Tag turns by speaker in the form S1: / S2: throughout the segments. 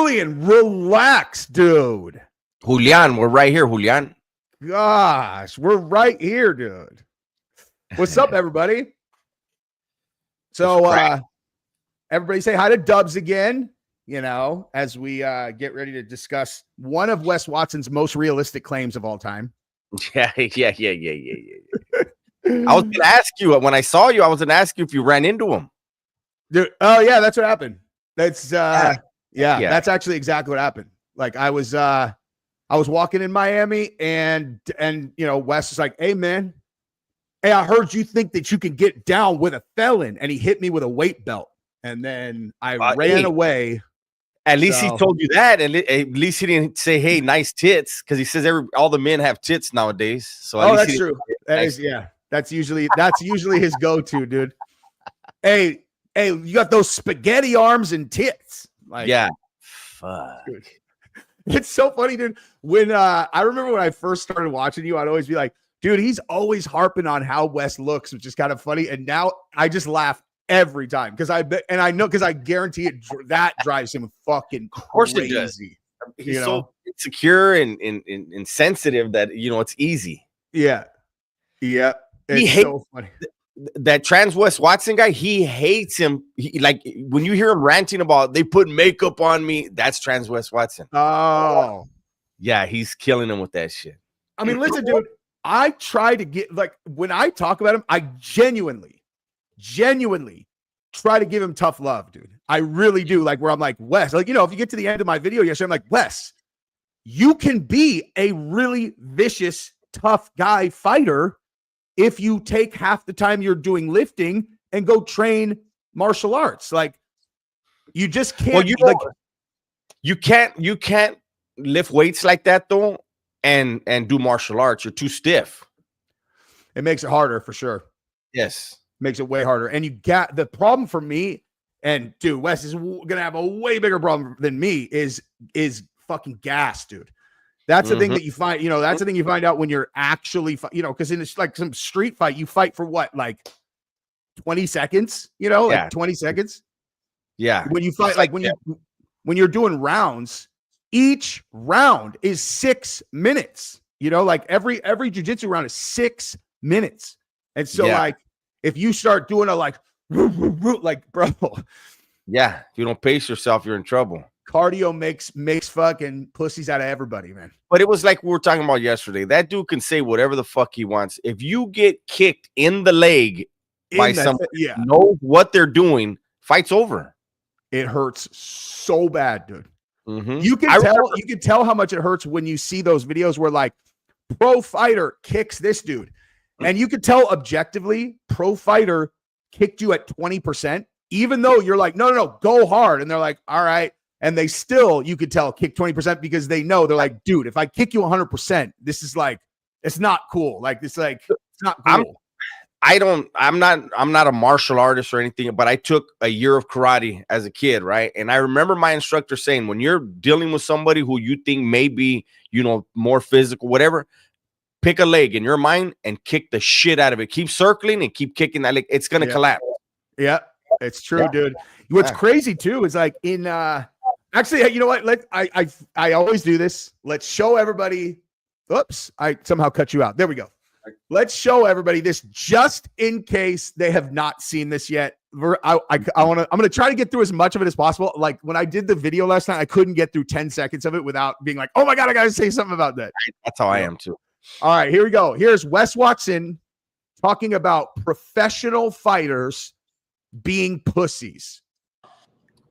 S1: Julian, relax, dude.
S2: Julian, we're right here, Julian.
S1: Gosh, we're right here, dude. What's up, everybody? So, everybody say hi to Dubs again, you know, as we get ready to discuss one of Wes Watson's most realistic claims of all time.
S2: Yeah. I was going to ask you, when I saw you, I was going to ask you if you ran into him.
S1: Dude, oh, yeah, that's what happened. That's, yeah, that's actually exactly what happened. Like, I was walking in Miami and, you know, Wes is like, hey, man, hey, I heard you think that you can get down with a felon. And he hit me with a weight belt. And then I ran away.
S2: At least he told you that. And at least he didn't say, hey, nice tits. Because he says all the men have tits nowadays. So
S1: that's true. That's usually his go-to, dude. Hey, you got those spaghetti arms and tits. Like,
S2: yeah. Fuck.
S1: Dude. It's so funny, dude. When I remember when I first started watching you, I'd always be like, dude, he's always harping on how Wes looks, which is kind of funny. And now I just laugh every time because I guarantee it that drives him fucking crazy.
S2: Of course it does. He's so insecure and sensitive that, you know, it's easy.
S1: Yeah. Yeah.
S2: He hates so funny. That trans Wes Watson guy, he hates him. Like when you hear him ranting about they put makeup on me, that's trans Wes Watson.
S1: Oh.
S2: Yeah, he's killing him with that shit.
S1: I mean, listen, dude, I try to get, like, when I talk about him, I genuinely try to give him tough love, dude. I really do. Like, where I'm like, Wes, like, you know, if you get to the end of my video yesterday, I'm like, Wes, you can be a really vicious, tough guy fighter if you take half the time you're doing lifting and go train martial arts. Like, you just can't.
S2: Well, you can't lift weights like that though, and do martial arts. You're too stiff.
S1: It makes it harder for sure.
S2: Yes,
S1: makes it way harder. And you got the problem for me. And dude, Wes is gonna have a way bigger problem than me. Is fucking gas, dude. That's the thing that you find, you know, that's the thing you find out when you're actually, you know, because in this, like some street fight, you fight for what, like 20 seconds, you know, like 20 seconds.
S2: Yeah.
S1: When you fight, like when you're doing rounds, each round is 6 minutes, you know, like every jiu-jitsu round is 6 minutes. And so like, if you start doing a like, bro.
S2: Yeah. If you don't pace yourself, you're in trouble.
S1: Cardio makes fucking pussies out of everybody, man.
S2: But it was like we were talking about yesterday. That dude can say whatever the fuck he wants. If you get kicked in the leg by someone who knows what they're doing, fight's over.
S1: It hurts so bad, dude. You can tell how much it hurts when you see those videos where like pro fighter kicks this dude. And you could tell objectively pro fighter kicked you at 20%, even though you're like, no, go hard. And they're like, all right. And they still, you could tell, kick 20% because they know, they're like, dude, if I kick you 100%, this is like, it's not cool. Like, it's like, it's not cool.
S2: I'm not a martial artist or anything, but I took a year of karate as a kid, right? And I remember my instructor saying, when you're dealing with somebody who you think may be, you know, more physical, whatever, pick a leg in your mind and kick the shit out of it. Keep circling and keep kicking that leg. It's going to collapse.
S1: Yeah, it's true, dude. What's crazy too is like in, actually, you know what? I always do this. Let's show everybody. Oops, I somehow cut you out. There we go. Let's show everybody this just in case they have not seen this yet. I'm going to try to get through as much of it as possible. Like when I did the video last night, I couldn't get through 10 seconds of it without being like, oh my God, I got to say something about that.
S2: That's how I am too.
S1: All right, here we go. Here's Wes Watson talking about professional fighters being pussies.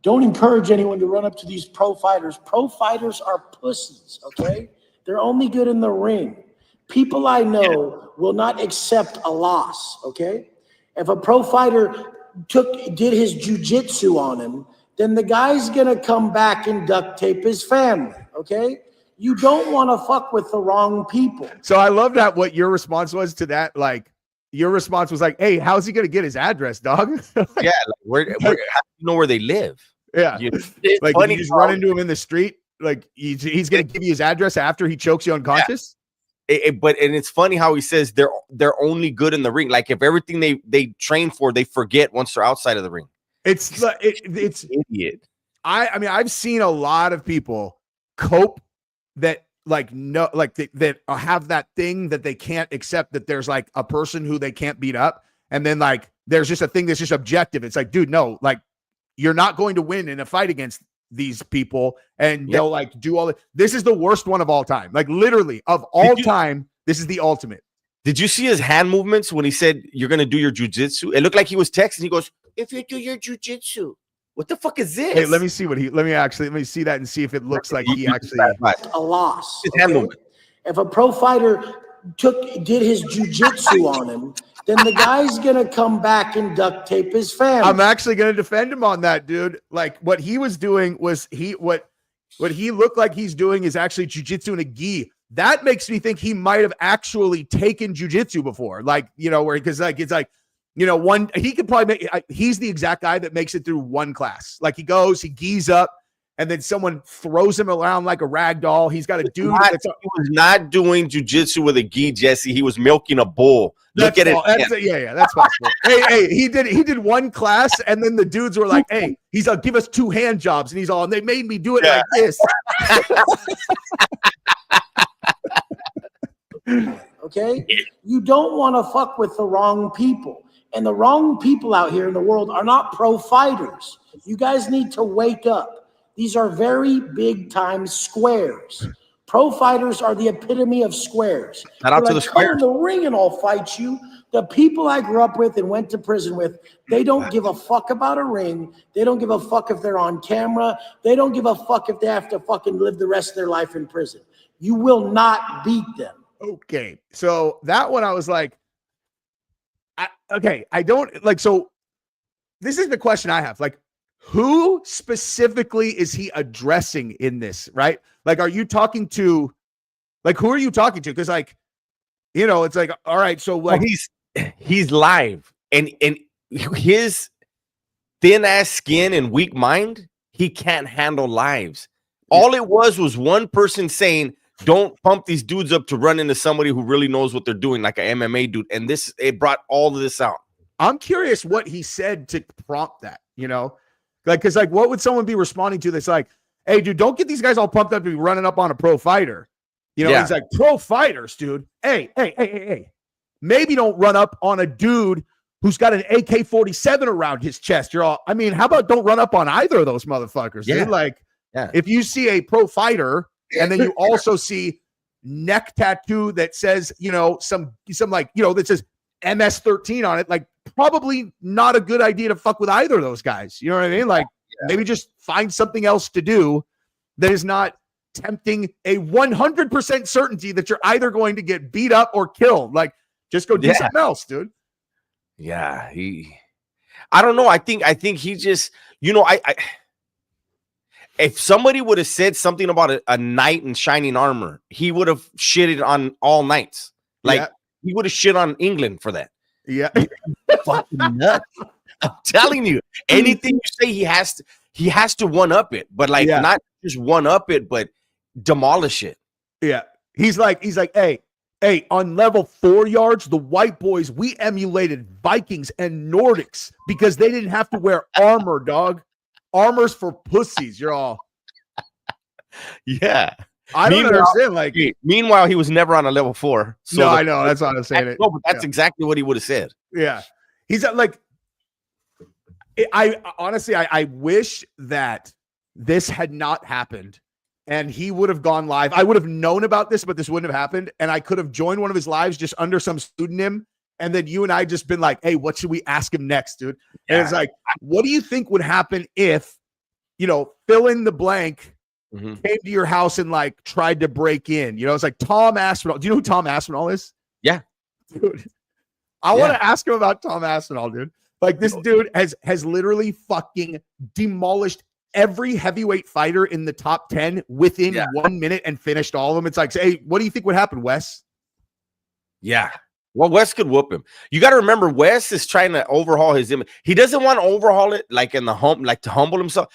S3: Don't encourage anyone to run up to these pro fighters. Pro fighters are pussies, okay? They're only good in the ring. People I know will not accept a loss, okay? If a pro fighter did his jujitsu on him, then the guy's gonna come back and duct tape his family, okay? You don't want to fuck with the wrong people.
S1: So I love that what your response was to that. Like, your response was like, hey, how's he gonna get his address, dog?
S2: Like, yeah, like how do you know where they live?
S1: Yeah, like you just run into him in the street. Like he's gonna give you his address after he chokes you unconscious.
S2: But it's funny how he says they're only good in the ring. Like if everything they train for, they forget once they're outside of the ring.
S1: It's idiot. I mean, I've seen a lot of people cope that like no, like that have that thing that they can't accept that there's like a person who they can't beat up, and then like there's just a thing that's just objective. It's like, dude, no, like you're not going to win in a fight against these people, and they'll like do all this is the worst one of all time. Like literally of all time, this is the ultimate.
S2: Did you see his hand movements when he said you're gonna do your jujitsu? It looked like he was texting. He goes, "If you do your jujitsu, what the fuck is this?"
S1: Hey, let me see what he. Let me see that and see if it looks like he actually
S3: a loss.
S2: His hand movement.
S3: If a pro fighter did his jujitsu on him, then the guy's gonna come back and duct tape his family.
S1: I'm actually gonna defend him on that, dude. Like what he was doing was what he looked like he's doing is actually jujitsu in a gi. That makes me think he might have actually taken jujitsu before, like, you know, where because like it's like, you know, one he could probably make. He's the exact guy that makes it through one class. Like he goes, he gis up, and then someone throws him around like a rag doll. He's got a dude.
S2: He was not doing jujitsu with a gi, Jesse. He was milking a bull. Look at it.
S1: Yeah, that's possible. hey, he did one class, and then the dudes were like, "Hey, he's give us 2 hand jobs," and he's all, and they made me do it like this.
S3: Okay, you don't want to fuck with the wrong people, and the wrong people out here in the world are not pro fighters. You guys need to wake up. These are very big time squares. Pro fighters are the epitome of squares.
S2: Shout out to the squares.
S3: Come in the ring and I'll fight you. The people I grew up with and went to prison with, they don't give a fuck about a ring. They don't give a fuck if they're on camera. They don't give a fuck if they have to fucking live the rest of their life in prison. You will not beat them.
S1: Okay, so that one I was like, I don't like. So this is the question I have. Like, who specifically is he addressing in this? Right? Like, are you talking to, like, who are you talking to? Because, like, you know, it's like, all right, so like
S2: he's live, and his thin ass skin and weak mind, he can't handle lives. All it was one person saying, don't pump these dudes up to run into somebody who really knows what they're doing, like an MMA dude. And it brought all of this out.
S1: I'm curious what he said to prompt that, you know, like, cause like, what would someone be responding to that's like, hey, dude, don't get these guys all pumped up to be running up on a pro fighter. You know, he's like, pro fighters, dude. Hey. Maybe don't run up on a dude who's got an AK-47 around his chest. You're all, I mean, how about don't run up on either of those motherfuckers, dude? Like, if you see a pro fighter, and then you also see neck tattoo that says, you know, some like, you know, that says MS-13 on it. Like, probably not a good idea to fuck with either of those guys. You know what I mean? Like, maybe just find something else to do that is not tempting a 100% certainty that you're either going to get beat up or killed. Like, just go do something else, dude.
S2: Yeah, I don't know. I think he just, you know, if somebody would have said something about a knight in shining armor, he would have shitted on all knights. Like, he would have shit on England for that.
S1: Yeah.
S2: Fucking nuts. I'm telling you, anything you say, he has to one up it, but like not just one up it, but demolish it.
S1: Yeah. He's like, hey, on level 4 yards, the white boys, we emulated Vikings and Nordics because they didn't have to wear armor, dog. Armor's for pussies. You're all.
S2: Yeah.
S1: I don't understand. Like,
S2: meanwhile, he was never on a level 4. So
S1: no, I know. That's what I'm saying.
S2: No, but that's exactly what he would have said.
S1: Yeah. He's like, I honestly, I wish that this had not happened and he would have gone live. I would have known about this, but this wouldn't have happened. And I could have joined one of his lives just under some pseudonym. And then you and I just been like, hey, what should we ask him next, dude? And it's like, what do you think would happen if, you know, fill in the blank came to your house and like tried to break in? You know, it's like Tom Aspinall. Do you know who Tom Aspinall is?
S2: Yeah.
S1: Dude, I want to ask him about Tom Aspinall, dude. Like, this dude has literally fucking demolished every heavyweight fighter in the top 10 within 1 minute and finished all of them. It's like, hey, what do you think would happen, Wes?
S2: Yeah. Well, Wes could whoop him. You got to remember, Wes is trying to overhaul his image. He doesn't want to overhaul it like in the like to humble himself.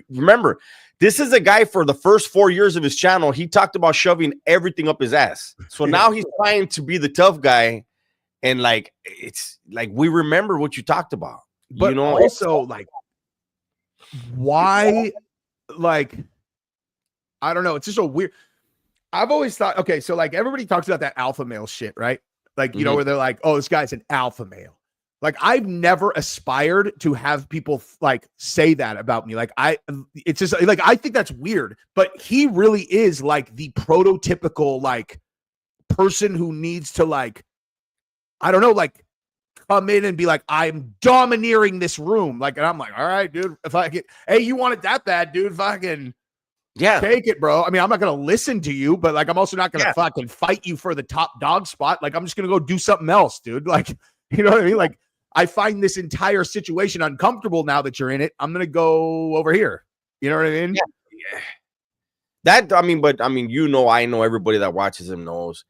S2: Remember, this is a guy for the first 4 years of his channel. He talked about shoving everything up his ass. So now he's trying to be the tough guy. And like, it's like, we remember what you talked about.
S1: But
S2: you know,
S1: also like, why like, I don't know. It's just a weird. I've always thought, okay, so like everybody talks about that alpha male shit, right? Like, you know, where they're like, oh, this guy's an alpha male. Like, I've never aspired to have people like say that about me. Like, it's just like, I think that's weird, but he really is like the prototypical, like, person who needs to, like, I don't know, like, come in and be like, I'm domineering this room. Like, and I'm like, all right, dude, if I get, hey, you want it that bad, dude, fucking take it, bro. I mean, I'm not going to listen to you, but like, I'm also not going to fucking fight you for the top dog spot. Like, I'm just going to go do something else, dude. Like, you know what I mean? Like, I find this entire situation uncomfortable now that you're in it. I'm going to go over here. You know what I mean?
S2: Yeah. That, I mean, but I mean, you know, I know everybody that watches him knows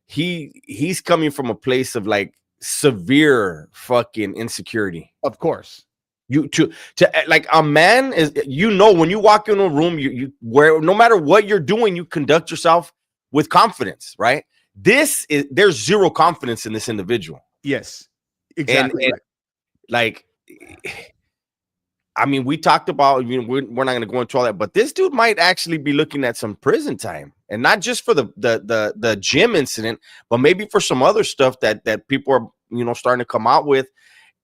S2: he's coming from a place of like severe fucking insecurity.
S1: Of course.
S2: You to like a man is, you know, when you walk in a room, you where no matter what you're doing, you conduct yourself with confidence, right? There's zero confidence in this individual.
S1: Yes. Exactly.
S2: And like, I mean, we talked about, you know, we're not going to go into all that, but this dude might actually be looking at some prison time, and not just for the gym incident, but maybe for some other stuff that people are, you know, starting to come out with.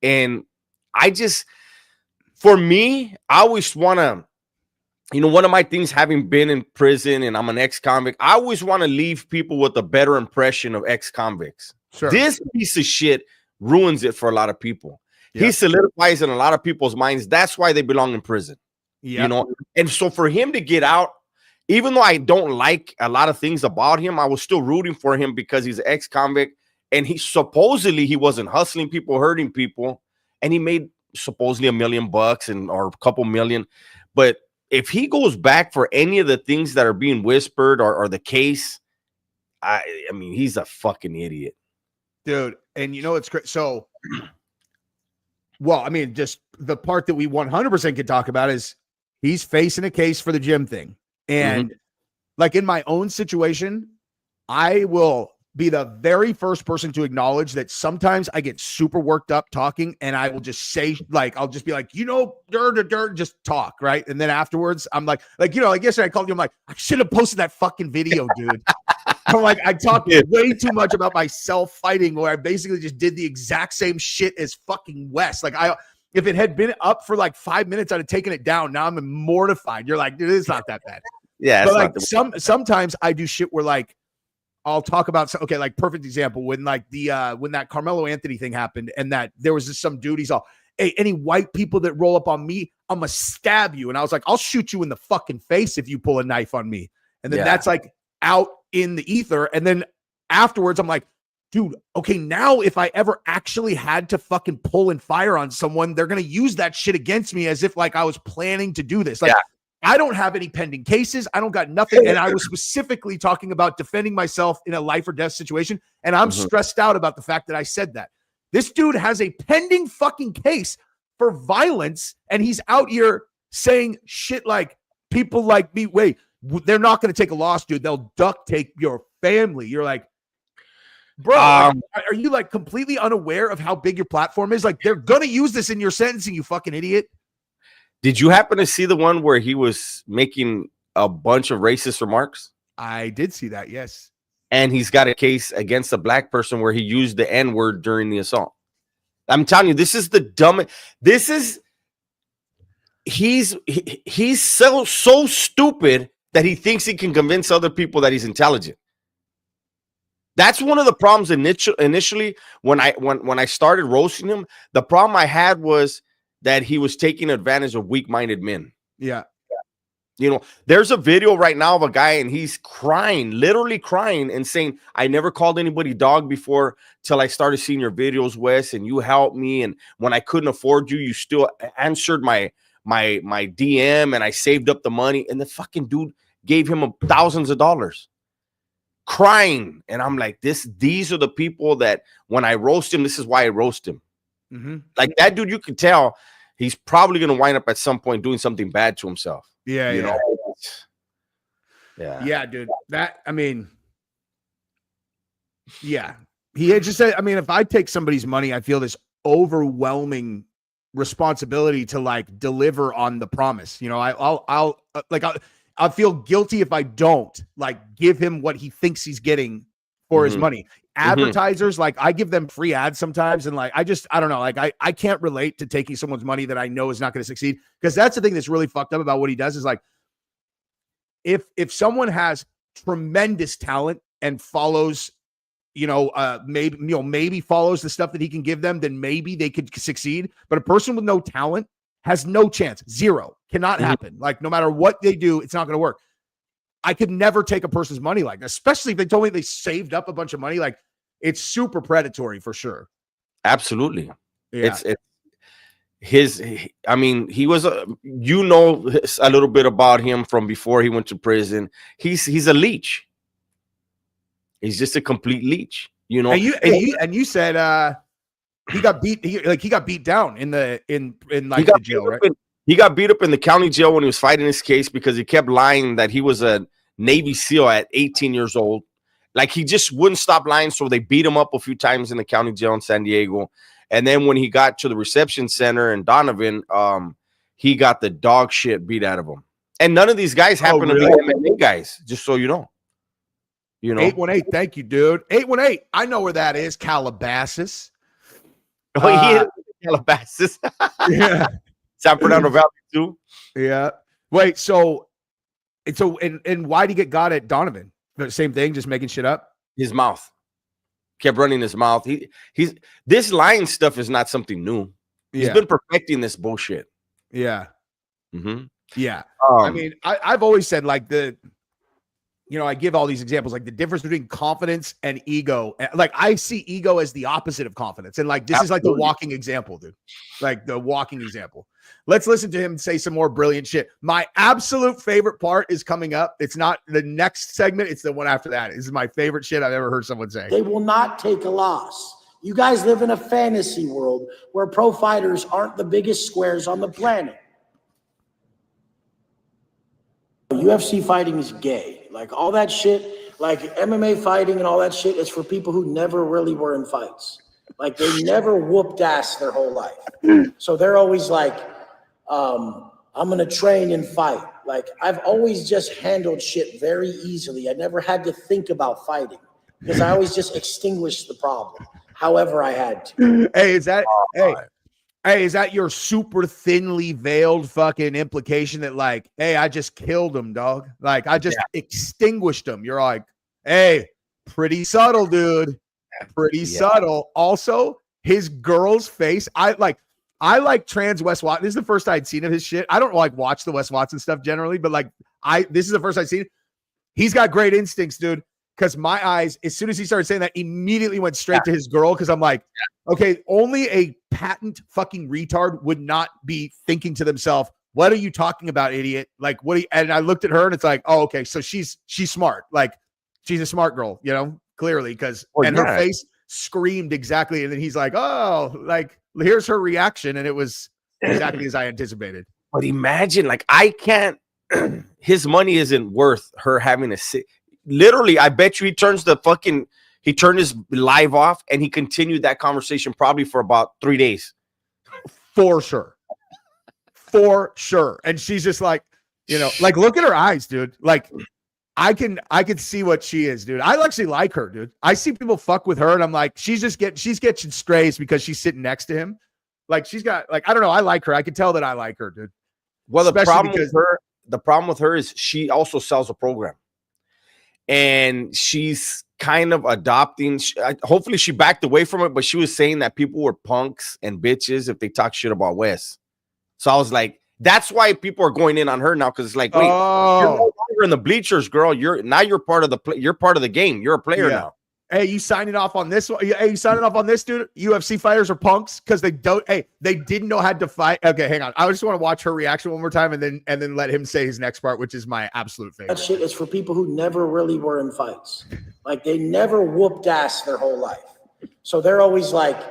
S2: And for me, I always want to, you know, one of my things, having been in prison and I'm an ex-convict, I always want to leave people with a better impression of ex-convicts.
S1: Sure.
S2: This piece of shit ruins it for a lot of people. He solidifies in a lot of people's minds. That's why they belong in prison. You know, and so for him to get out, even though I don't like a lot of things about him, I was still rooting for him because he's an ex-convict, and he supposedly he wasn't hustling people, hurting people, and he made supposedly $1 million or a couple million. But if he goes back for any of the things that are being whispered or the case, I mean, he's a fucking idiot,
S1: dude. And you know, it's great. So, well, I mean, just the part that we 100% could talk about is he's facing a case for the gym thing. And like in my own situation, I will be the very first person to acknowledge that sometimes I get super worked up talking, and I will just say, like, I'll just be like, you know, just talk, right? And then afterwards, I'm like, you know, like yesterday I called you, I'm like, I should have posted that fucking video, dude. I'm like, I talked way too much about myself fighting, where I basically just did the exact same shit as fucking Wes. Like, if it had been up for like 5 minutes, I'd have taken it down. Now I'm mortified. You're like, dude, it's not that bad.
S2: Yeah.
S1: But like sometimes I do shit where like, I'll talk about, okay, like perfect example, when like when that Carmelo Anthony thing happened, and that there was just some dude, he's all, hey, any white people that roll up on me, I'm gonna stab you. And I was like, I'll shoot you in the fucking face if you pull a knife on me. And then that's like out in the ether. And then afterwards, I'm like, dude, okay, now if I ever actually had to fucking pull and fire on someone, they're gonna use that shit against me as if like I was planning to do this. Like, I don't have any pending cases. I don't got nothing. And I was specifically talking about defending myself in a life or death situation. And I'm stressed out about the fact that I said that. This dude has a pending fucking case for violence. And he's out here saying shit like, people like me, wait, they're not going to take a loss, dude. They'll duct tape your family. You're like, bro, are you like completely unaware of how big your platform is? Like, they're going to use this in your sentencing, you fucking idiot.
S2: Did you happen to see the one where he was making a bunch of racist remarks?
S1: I did see that, yes.
S2: And he's got a case against a black person where he used the N-word during the assault. I'm telling you, this is the dumbest. This is, he's so stupid that he thinks he can convince other people that he's intelligent. That's one of the problems initially when I started roasting him. The problem I had was that he was taking advantage of weak-minded men.
S1: Yeah.
S2: You know, there's a video right now of a guy, and he's crying, literally crying, and saying, I never called anybody dog before till I started seeing your videos, Wes, and you helped me. And when I couldn't afford you, you still answered my DM, and I saved up the money. And the fucking dude gave him thousands of dollars. Crying. And I'm like, these are the people that when I roast him, this is why I roast him. Like that dude, you can tell he's probably going to wind up at some point doing something bad to himself.
S1: Yeah.
S2: You know?
S1: Yeah, dude. That, I mean, yeah. He had just said, I mean, if I take somebody's money, I feel this overwhelming responsibility to like deliver on the promise. You know, I'll feel guilty if I don't like give him what he thinks he's getting for his money. Advertisers, like I give them free ads sometimes. And like, I don't know, like I can't relate to taking someone's money that I know is not going to succeed. Because that's the thing that's really fucked up about what he does is like, if someone has tremendous talent and follows, maybe follows the stuff that he can give them, then maybe they could succeed. But a person with no talent has no chance. Zero. Cannot happen. Like no matter what they do, it's not going to work. I could never take a person's money like that, especially if they told me they saved up a bunch of money. Like it's super predatory for sure.
S2: Absolutely.
S1: Yeah.
S2: He was a little bit about him from before he went to prison. He's a leech. He's just a complete leech, you know.
S1: And you said he got beat. He got beat down in the jail, right?
S2: He got beat up in the county jail when he was fighting his case because he kept lying that he was a Navy SEAL at 18 years old. Like he just wouldn't stop lying, so they beat him up a few times in the county jail in San Diego. And then when he got to the reception center in Donovan, he got the dog shit beat out of him. And none of these guys happen to be MMA guys, just so you know.
S1: 818, thank you, dude. 818, I know where that is. Calabasas.
S2: Oh, yeah, Calabasas.
S1: Yeah.
S2: San Fernando Valley too.
S1: Yeah. Wait, so why'd he get got at Donovan? The same thing, just making shit up?
S2: His mouth. Kept running his mouth. He's this lying stuff is not something new. He's been perfecting this bullshit.
S1: Yeah. Yeah.
S2: I
S1: mean, I've always said like I give all these examples, like the difference between confidence and ego. Like I see ego as the opposite of confidence. And like, this is like the walking example, dude. Like the walking example. Let's listen to him say some more brilliant shit. My absolute favorite part is coming up. It's not the next segment. It's the one after that. This is my favorite shit I've ever heard someone say.
S3: They will not take a loss. You guys live in a fantasy world where pro fighters aren't the biggest squares on the planet. UFC fighting is gay. Like all that shit, like MMA fighting and all that shit is for people who never really were in fights. Like they never whooped ass their whole life. So they're always like, I'm going to train and fight. Like I've always just handled shit very easily. I never had to think about fighting because I always just extinguished the problem however I had to.
S1: Hey, is that your super thinly veiled fucking implication that like, hey, I just killed him, dog? Like I just extinguished him. You're like, hey, pretty subtle, dude. Pretty subtle. Also, his girl's face. I like trans Wes Watson. This is the first I'd seen of his shit. I don't like watch the Wes Watson stuff generally, but like this is the first I'd seen. He's got great instincts, dude. Because my eyes, as soon as he started saying that, immediately went straight to his girl. Because I'm like, okay, only a patent fucking retard would not be thinking to themselves, "What are you talking about, idiot?" Like, and I looked at her, and it's like, oh, okay, so she's smart. Like, she's a smart girl, clearly. Because her face screamed exactly, and then he's like, oh, like here's her reaction, and it was exactly as I anticipated.
S2: But imagine, like, I can't. His money isn't worth her having to sit. Literally, I bet you he turned his live off and he continued that conversation probably for about 3 days.
S1: For sure. And she's just like, like look at her eyes, dude. Like I can see what she is, dude. I actually like her, dude. I see people fuck with her and I'm like, she's getting strays because she's sitting next to him. Like she's got like, I don't know. I like her. I can tell that I like her, dude.
S2: Well, the problem with her is she also sells a program. And she's kind of adopting. Hopefully, she backed away from it, but she was saying that people were punks and bitches if they talk shit about Wes. So I was like, that's why people are going in on her now because it's like, wait, you're no longer in the bleachers, girl. You're part of the game. You're a player now.
S1: Hey, you signing off on this one? Hey, you signing off on this, dude? UFC fighters are punks because they didn't know how to fight. Okay, hang on. I just want to watch her reaction one more time and then let him say his next part, which is my absolute favorite.
S3: That shit is for people who never really were in fights. Like they never whooped ass their whole life. So they're always like,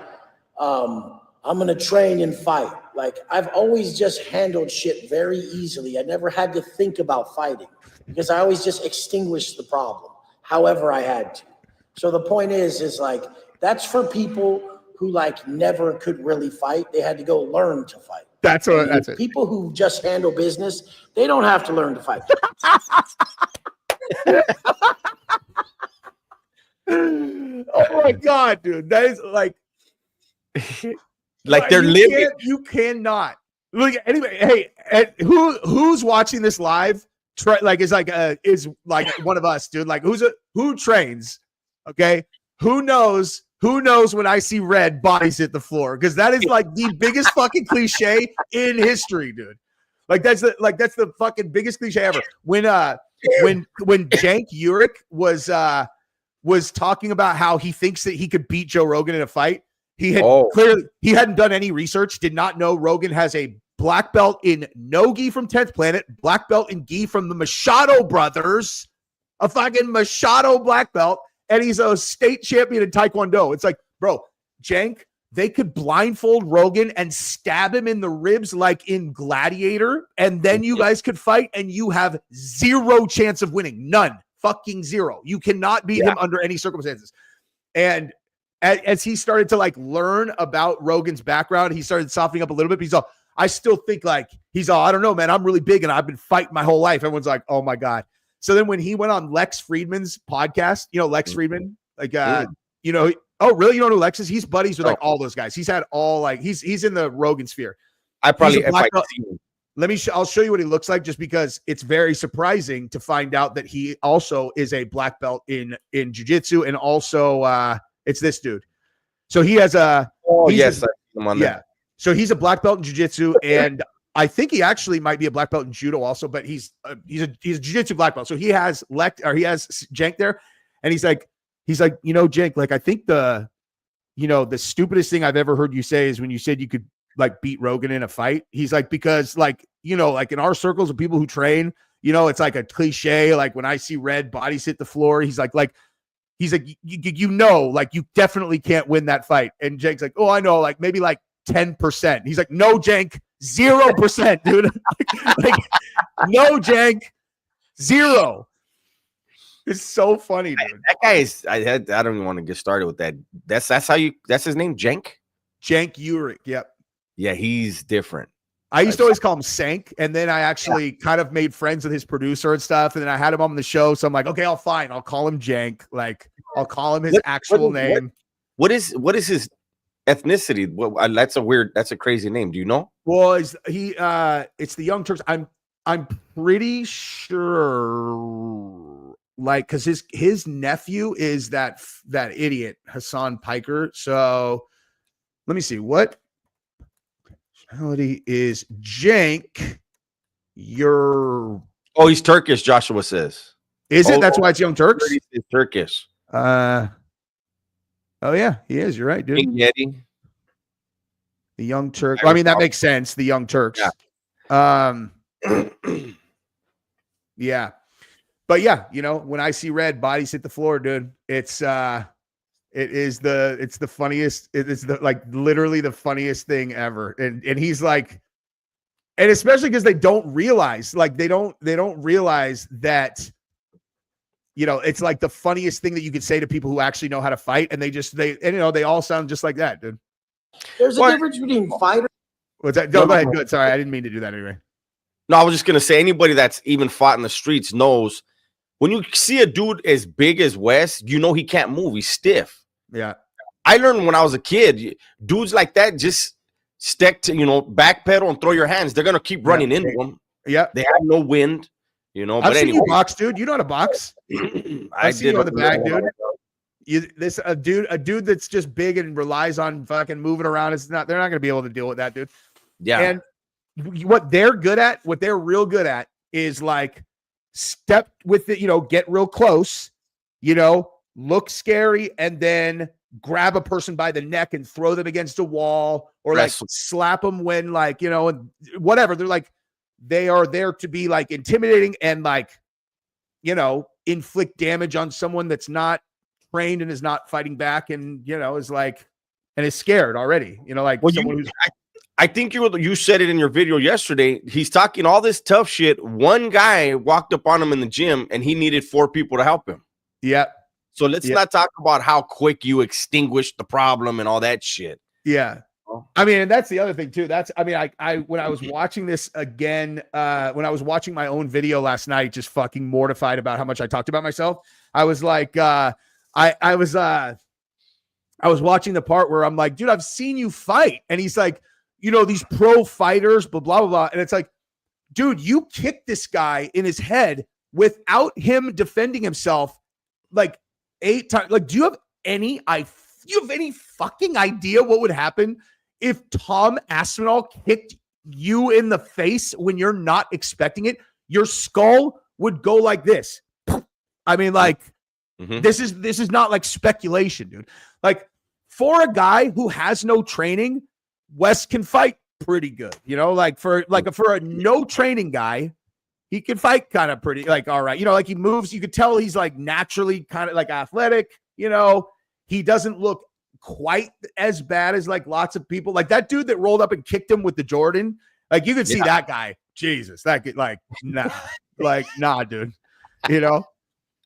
S3: I'm going to train and fight. Like I've always just handled shit very easily. I never had to think about fighting because I always just extinguished the problem however I had to. So the point is like, that's for people who like never could really fight. They had to go learn to fight.
S1: That's what. That's it.
S3: People who just handle business, they don't have to learn to fight.
S1: Oh my God, dude. That is like
S2: they're living.
S1: You cannot. Look, anyway, hey, who's watching this live? Is like one of us, dude. Like who trains? Okay. Who knows when I see red, bodies hit the floor? Because that is like the biggest fucking cliche in history, dude. Like that's the fucking biggest cliche ever. When Cenk Uyiric was talking about how he thinks that he could beat Joe Rogan in a fight, he hadn't done any research, did not know Rogan has a black belt in no gi from 10th Planet, black belt in gi from the Machado brothers, a fucking Machado black belt, and he's a state champion in Taekwondo. It's like, bro, Cenk, they could blindfold Rogan and stab him in the ribs like in Gladiator, and then you guys could fight, and you have zero chance of winning. None. Fucking zero. You cannot beat him under any circumstances. And as he started to like learn about Rogan's background, he started softening up a little bit. But he's all, I still think like I don't know, man, I'm really big and I've been fighting my whole life. Everyone's like, oh my God. So then when he went on Lex Friedman's podcast, Lex Friedman, like, oh really? You don't know who Lex is? He's buddies with like all those guys. He's had all like, he's in the Rogan sphere.
S2: I probably,
S1: I'll show you what he looks like, just because it's very surprising to find out that he also is a black belt in jiu-jitsu, and also it's this dude. So he has so he's a black belt in jiu-jitsu, and I think he actually might be a black belt in judo also, but he's a jiu-jitsu black belt. So he has Cenk there, and he's like, Cenk, like I think the stupidest thing I've ever heard you say is when you said you could like beat Rogan in a fight. He's like, because like in our circles of people who train, it's like a cliche. Like when I see red, bodies hit the floor. He's like, you definitely can't win that fight. And Cenk's like, oh, I know, like maybe like 10%. He's like, no, Cenk, 0%, dude. like, no, Cenk, 0. It's so funny, dude.
S2: That guy is. I don't even want to get started with that. That's his name, Cenk.
S1: Cenk Uyiric. Yep.
S2: Yeah, he's different.
S1: I used to always call him Sank, and then I actually kind of made friends with his producer and stuff, and then I had him on the show, so I'm like, okay, I'll call him Cenk. Like, I'll call him his actual name.
S2: What is his ethnicity? That's a crazy name. Do you know?
S1: Well, it's the Young Turks. I'm pretty sure, like, because his nephew is that idiot Hassan Piker. So let me see what. Is Cenk
S2: he's Turkish, Joshua says.
S1: Is it? That's why it's Young Turks?
S2: It's Turkish.
S1: Oh yeah, he is. You're right, dude.
S2: Big Yeti.
S1: The Young Turk. Well, I mean, that makes sense. The Young Turks. Yeah. Yeah. But yeah, when I see red, bodies hit the floor, dude, it's the funniest. It's literally the funniest thing ever. And he's like, and especially because they don't realize that, it's like the funniest thing that you could say to people who actually know how to fight. And they all sound just like that, dude.
S3: There's a difference between fighters.
S1: What's that? Go ahead. Good. Sorry. I didn't mean to do that anyway.
S2: No, I was just going to say, anybody that's even fought in the streets knows when you see a dude as big as Wes, he can't move. He's stiff.
S1: Yeah.
S2: I learned when I was a kid, dudes like that just stick to, backpedal and throw your hands. They're going to keep running into them.
S1: Yeah.
S2: They have no wind,
S1: I've seen you box, dude. You know how to box. I see you on the bag, dude. A dude that's just big and relies on fucking moving around. They're not going to be able to deal with that, dude.
S2: Yeah.
S1: And what they're real good at is like step with it, get real close, look scary, and then grab a person by the neck and throw them against a wall, or like slap them when and whatever. They're like, they are there to be like intimidating and like, inflict damage on someone that's not trained and is not fighting back and, is like, and is scared already, someone who's.
S2: I think you said it in your video yesterday. He's talking all this tough shit. One guy walked up on him in the gym and he needed 4 people to help him.
S1: Yeah.
S2: So let's not talk about how quick you extinguished the problem and all that shit.
S1: Yeah. I mean, and that's the other thing too. I when I was watching this again, when I was watching my own video last night, just fucking mortified about how much I talked about myself. I was like, I was watching the part where I'm like, dude, I've seen you fight. And he's like, you know, these pro fighters, blah, blah, blah. And it's like, dude, you kicked this guy in his head without him defending himself like 8 times. Like, do you have any fucking idea what would happen if Tom Aspinall kicked you in the face when you're not expecting it? Your skull would go like this. I mean, like, this is not like speculation, dude. Like, for a guy who has no training, Wes can fight pretty good, you know, like for a no training guy, he can fight kind of pretty, like, all right, you know, like he moves, you could tell he's like naturally kind of like athletic, you know, he doesn't look quite as bad as like lots of people, like that dude that rolled up and kicked him with the Jordan, like you could see that guy, Jesus, that could like, nah, dude, you know,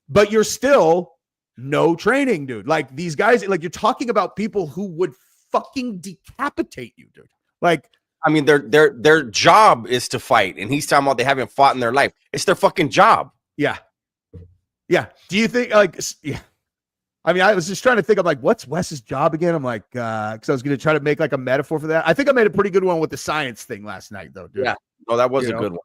S1: but you're still no training, dude. Like these guys, like you're talking about people who would fucking decapitate you, dude. Like,
S2: I mean, their job is to fight, and he's talking about they haven't fought in their life. It's their fucking job.
S1: Yeah. Do you think like? Yeah. I mean, I was just trying to think of like, what's Wes's job again? I'm like, because I was going to try to make like a metaphor for that. I think I made a pretty good one with the science thing last night, though, dude.
S2: Yeah. No, that was a good one.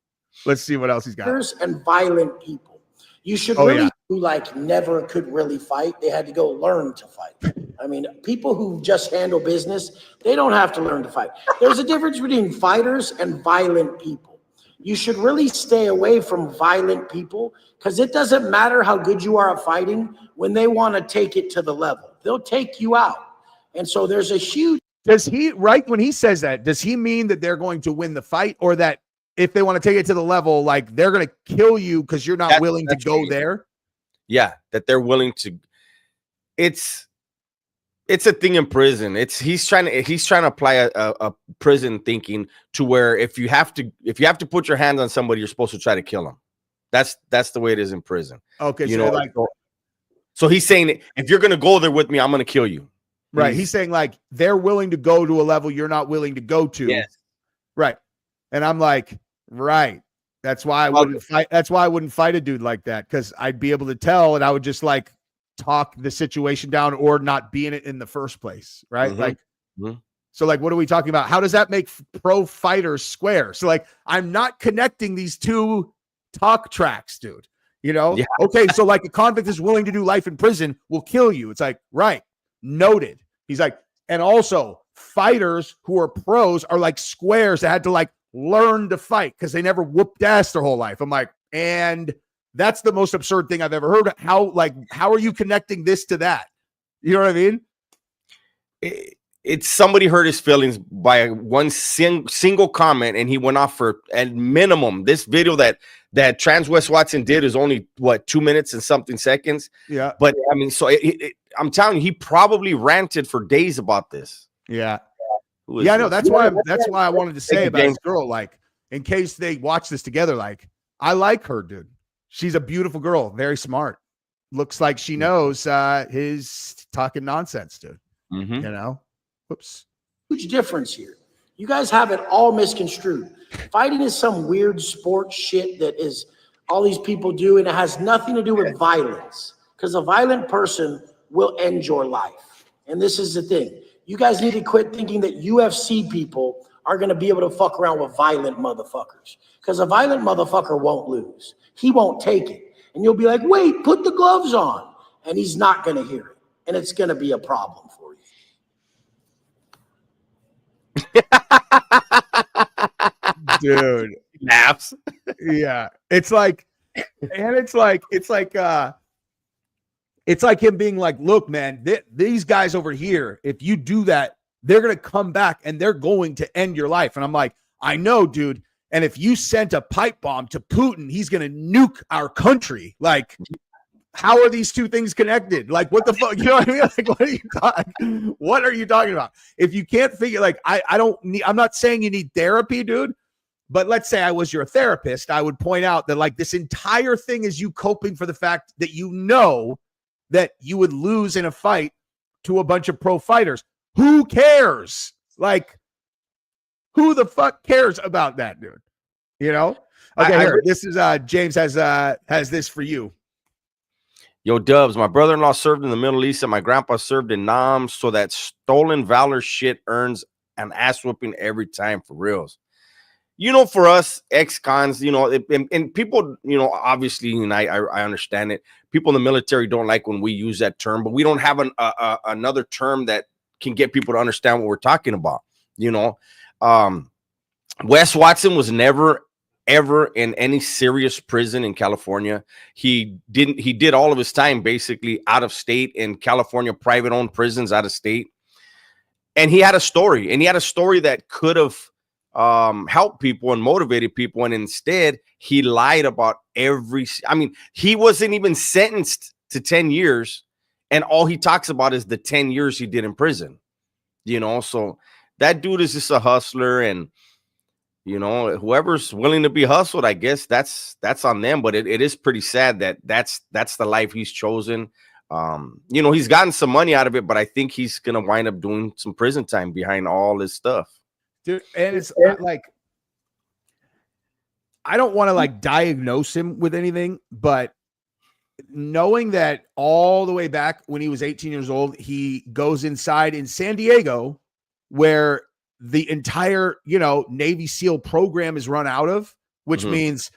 S1: Let's see what else he's got.
S3: And violent people. You should who like never could really fight. They had to go learn to fight. I mean, people who just handle business, they don't have to learn to fight. There's a difference between fighters and violent people. You should really stay away from violent people because it doesn't matter how good you are at fighting. When they want to take it to the level, they'll take you out. And so there's a huge.
S1: Does he, right when he says that, does he mean that they're going to win the fight, or that if they want to take it to the level, like they're going to kill you because you're not willing to go there?
S2: Yeah, that they're willing to. It's a thing in prison. He's trying to apply a prison thinking to where if you have to put your hands on somebody, you're supposed to try to kill them. That's the way it is in prison.
S1: Okay,
S2: you know, like, so he's saying if you're going to go there with me, I'm going to kill you.
S1: Right. He's saying like they're willing to go to a level you're not willing to go to.
S2: Yes.
S1: Right. And I'm like, right. That's why I wouldn't fight. That's why I wouldn't fight a dude like that, because I'd be able to tell, and I would just like talk the situation down or not be in it in the first place. Right. Like, so like, what are we talking about? How does that make pro fighters square? So like, I'm not connecting these two talk tracks, dude. You know? Yeah. Okay. So like a convict is willing to do life in prison will kill you. It's like, right. Noted. He's like, and also fighters who are pros are like squares that had to like learn to fight because they never whooped ass their whole life. I'm like, and that's the most absurd thing I've ever heard. How are you connecting this to that? You know what I mean?
S2: It's somebody hurt his feelings by one single comment, and he went off for at minimum. This video that Trans Wes Watson did is only 2 minutes and something seconds.
S1: Yeah,
S2: but I mean, so I'm telling you, he probably ranted for days about this.
S1: Yeah. Yeah, no, that's why I wanted to say about this girl, like, in case they watch this together, like, I like her, dude. She's a beautiful girl, very smart. Looks like she knows his talking nonsense, dude. You know? Whoops.
S3: Huge difference here. You guys have it all misconstrued. Fighting is some weird sport shit that is all these people do, and it has nothing to do with violence, because a violent person will end your life. And this is the thing. You guys need to quit thinking that UFC people are going to be able to fuck around with violent motherfuckers, because a violent motherfucker won't lose. He won't take it. And you'll be like, wait, put the gloves on. And he's not going to hear it. And it's going to be a problem for you.
S1: Dude.
S2: Naps.
S1: Yeah. It's like him being like, look, man, these guys over here, if you do that, they're going to come back and they're going to end your life. And I'm like, I know, dude. And if you sent a pipe bomb to Putin, he's going to nuke our country. Like, how are these two things connected? Like, what the fuck? You know what I mean? Like, what are you talking about? If you can't figure, like, I'm not saying you need therapy, dude. But let's say I was your therapist. I would point out that like this entire thing is you coping for the fact that you know that you would lose in a fight to a bunch of pro fighters. Who cares? Like, who the fuck cares about that, dude? You know? Okay, here. This is James has this for you.
S2: Yo, Dubs, my brother-in-law served in the Middle East and my grandpa served in Nam, so that stolen valor shit earns an ass whooping every time, for reals. You know, for us ex-cons, you know, and people, you know, obviously, and I understand it. People in the military don't like when we use that term, but we don't have another term that can get people to understand what we're talking about. You know, Wes Watson was never ever in any serious prison in California. He did all of his time basically out of state in California, private owned prisons out of state. And he had a story, that could have helped people and motivated people. And instead he lied about he wasn't even sentenced to 10 years. And all he talks about is the 10 years he did in prison, you know? So that dude is just a hustler, and, you know, whoever's willing to be hustled, I guess that's on them. But it is pretty sad that that's the life he's chosen. You know, he's gotten some money out of it, but I think he's going to wind up doing some prison time behind all this stuff.
S1: Dude, and it's like, I don't want to like diagnose him with anything, but knowing that all the way back when he was 18 years old, he goes inside in San Diego where the entire, you know, Navy SEAL program is run out of, which means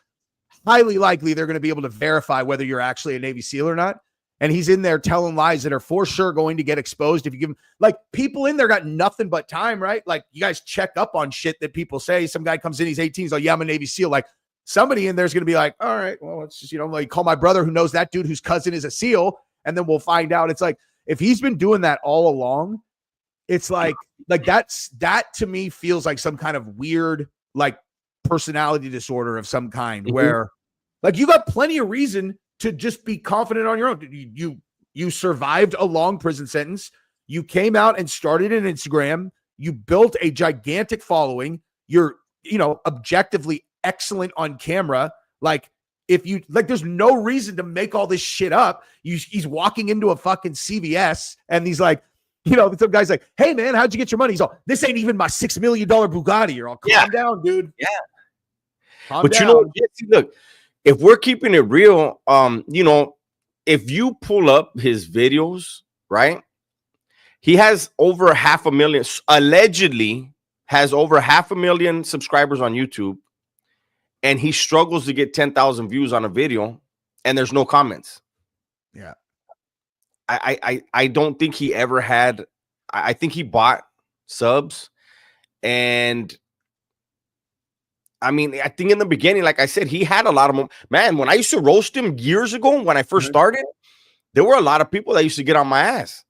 S1: highly likely they're going to be able to verify whether you're actually a Navy SEAL or not. And he's in there telling lies that are for sure going to get exposed. If you give him, like, people in there got nothing but time, right? Like, you guys check up on shit that people say. Some guy comes in, he's 18, he's like, yeah, I'm a Navy SEAL. Like, somebody in there's going to be like, all right, well, it's just, you know, like, call my brother who knows that dude whose cousin is a SEAL, and then we'll find out. It's like, if he's been doing that all along, it's like that to me feels like some kind of weird, like, personality disorder of some kind, where, like, you got plenty of reason to just be confident on your own. You survived a long prison sentence. You came out and started an Instagram. You built a gigantic following. You're, you know, objectively excellent on camera. Like, if you like, there's no reason to make all this shit up. He's walking into a fucking CVS and he's like, you know, some guy's like, hey man, how'd you get your money? He's all, this ain't even my $6 million Bugatti. You're all, calm down, dude.
S2: Yeah.
S1: Calm down.
S2: You know, look, if we're keeping it real, you know, if you pull up his videos, right? He has over 500,000, allegedly has over 500,000 subscribers on YouTube, and he struggles to get 10,000 views on a video, and there's no comments.
S1: Yeah.
S2: I don't think he ever had, I think he bought subs, and I mean, I think in the beginning, like I said, he had a lot of man. When I used to roast him years ago, when I first started, there were a lot of people that used to get on my ass.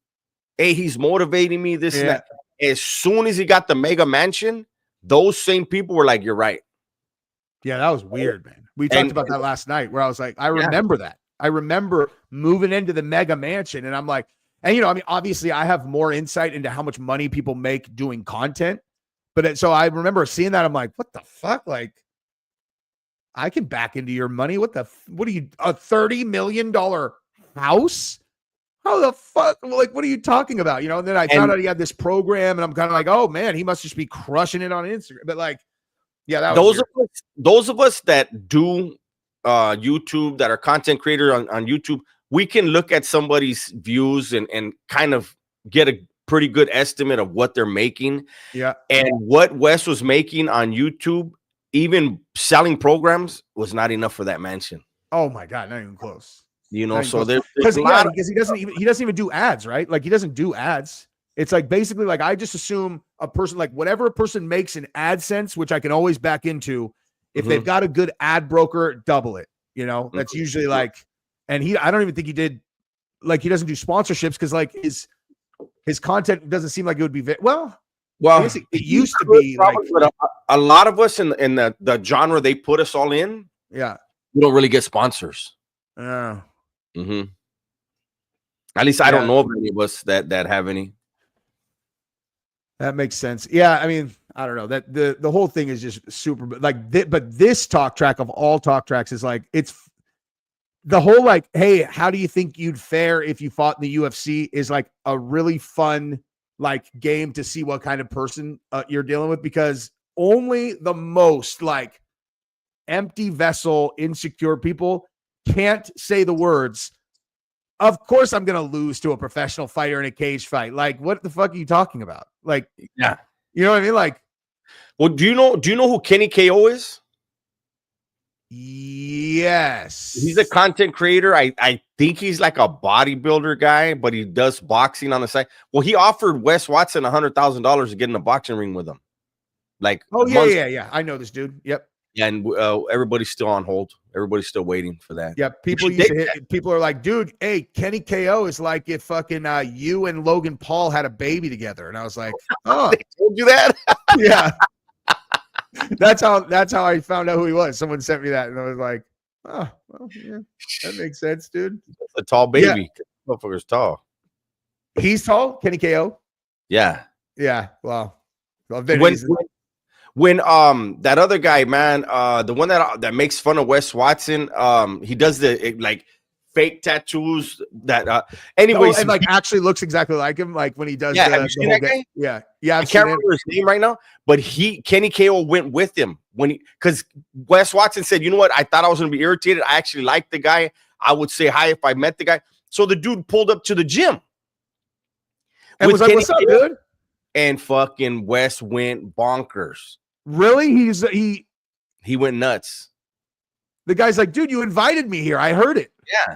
S2: Hey, he's motivating me, this and that. As soon as he got the mega mansion, those same people were like, you're right.
S1: Yeah, that was weird, man. We talked about that last night, where I was like, I remember that. I remember moving into the mega mansion, and I'm like, and you know, I mean, obviously I have more insight into how much money people make doing content. But so I remember seeing that. I'm like, what the fuck? Like, I can back into your money. What are you, a $30 million house? How the fuck? Like, what are you talking about? You know, and then I found out he had this program, and I'm kind of like, oh man, he must just be crushing it on Instagram. But like, yeah, that was
S2: those of us that do YouTube, that are content creator on YouTube, we can look at somebody's views and kind of get a pretty good estimate of what they're making.
S1: Yeah.
S2: And what Wes was making on YouTube, even selling programs, was not enough for that mansion.
S1: Oh my God, not even close.
S2: You know, so there's
S1: because he doesn't even do ads, right? Like, he doesn't do ads. It's like, basically, like, I just assume a person, like, whatever a person makes in AdSense, which I can always back into, if they've got a good ad broker, double it. You know, that's usually like, and I don't even think he did, like, he doesn't do sponsorships, because like his content doesn't seem like it would be well, it used to be like,
S2: a lot of us in the genre they put us all in.
S1: Yeah.
S2: We don't really get sponsors.
S1: Yeah.
S2: At least I don't know of any of us that have any.
S1: That makes sense. Yeah, I mean, I don't know, that the whole thing is just super, like, but this talk track of all talk tracks is like, it's the whole like, hey, how do you think you'd fare if you fought in the UFC is like a really fun like game to see what kind of person you're dealing with, because only the most like empty vessel, insecure people can't say the words, of course I'm going to lose to a professional fighter in a cage fight. Like, what the fuck are you talking about? Like,
S2: yeah.
S1: You know what I mean? Like,
S2: well, do you know who Kenny KO is?
S1: Yes.
S2: He's a content creator. I think he's like a bodybuilder guy, but he does boxing on the side. Well, he offered Wes Watson $100,000 to get in a boxing ring with him. Like,
S1: oh yeah. I know this dude. Yep.
S2: Yeah, and everybody's still on hold. Everybody's still waiting for that.
S1: Yeah, people used to hit. People are like, dude, hey, Kenny KO is like if fucking you and Logan Paul had a baby together, and I was like, oh,
S2: they told you that?
S1: Yeah. That's how I found out who he was. Someone sent me that, and I was like, oh, well, yeah, that makes sense, dude.
S2: A tall baby. Yeah. Motherfucker's tall.
S1: He's tall, Kenny KO.
S2: Yeah.
S1: Yeah. Well,
S2: when that other guy, man, the one that makes fun of Wes Watson, he does the like fake tattoos that anyways,
S1: and like actually looks exactly like him, like when he does
S2: have you seen that guy?
S1: Yeah.
S2: I can't remember his name right now, but Kenny KO went with him because Wes Watson said, you know what, I thought I was gonna be irritated. I actually liked the guy. I would say hi if I met the guy. So the dude pulled up to the gym
S1: and was like, what's up, dude?
S2: And fucking Wes went bonkers.
S1: Really? He
S2: went nuts.
S1: The guy's like, dude, you invited me here. I heard it.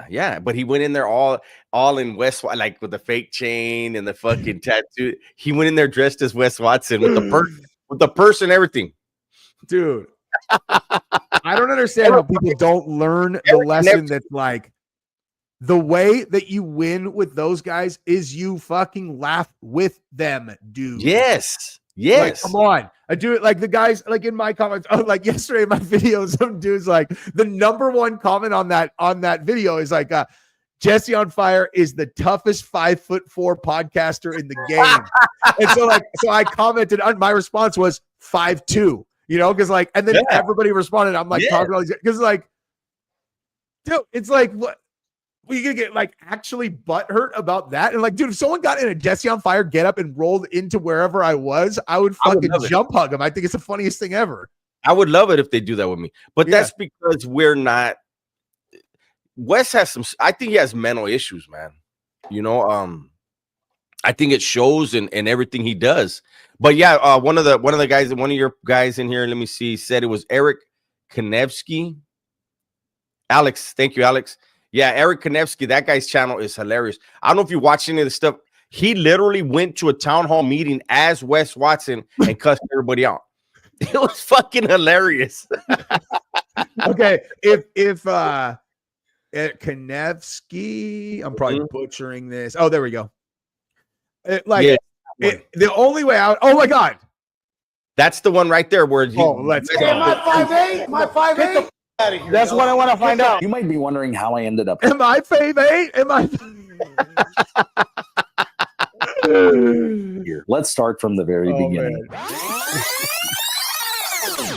S2: Yeah. But he went in there all in Wes, like with the fake chain and the fucking tattoo. He went in there dressed as Wes Watson with the purse and everything.
S1: Dude, I don't understand how people don't learn the lesson that's like the way that you win with those guys is you fucking laugh with them, dude.
S2: Yes.
S1: Like, come on. I do it like the guys like in my comments. Oh, like yesterday in my video, some dude's like the number one comment on that video is like Jesse on Fire is the toughest 5'4" podcaster in the game. And so I commented on my response was 5'2", you know, because like, and then everybody responded. I'm like talking all these because like, dude, it's like what. You gonna get like actually butthurt about that? And like, dude, if someone got in a Jesse on Fire get up and rolled into wherever I was, I would fucking jump hug him. I think it's the funniest thing ever.
S2: I would love it if they do that with me, but that's because we're not. Wes has some. I think he has mental issues, man. You know, I think it shows in everything he does. But yeah, one of the guys, one of your guys in here, let me see, said it was Eric Konevsky. Alex, thank you, Alex. Yeah, Eric Konevsky, that guy's channel is hilarious. I don't know if you watch any of the stuff. He literally went to a town hall meeting as Wes Watson and cussed everybody out. It was fucking hilarious.
S1: Okay, if Konevsky, I'm probably butchering this. Oh, there we go. The only way out. Oh my God,
S2: that's the one right there where.
S1: Let's go.
S3: Am I 5'8"? Am I 5'8"?
S4: That's what I want to find out. You might be wondering how I ended up.
S1: Am I 5'8"? Am I?
S4: Here. Let's start from the very beginning.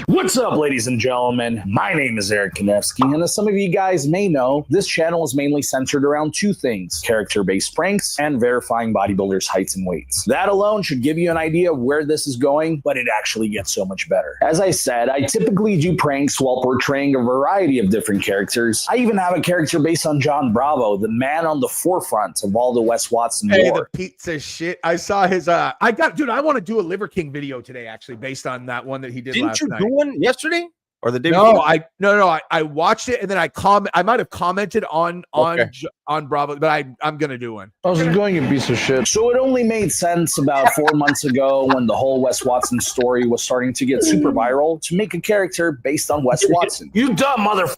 S4: What's up, ladies and gentlemen? My name is Eric Konevsky, and as some of you guys may know, this channel is mainly centered around two things: character-based pranks and verifying bodybuilders' heights and weights. That alone should give you an idea of where this is going, but it actually gets so much better. As I said, I typically do pranks while portraying a variety of different characters. I even have a character based on John Bravo, the man on the forefront of all the Wes Watson lore.
S1: The pizza shit. I saw his I want to do a Liver King video today, actually, based on that one that he did last night.
S2: One yesterday or the day
S1: before?
S2: No,
S1: I watched it and then I might have commented on Bravo, but I'm gonna do one.
S4: How's it going, you piece of shit? So it only made sense about 4 months ago when the whole Wes Watson story was starting to get super viral to make a character based on Wes Watson.
S3: You dumb motherfuckers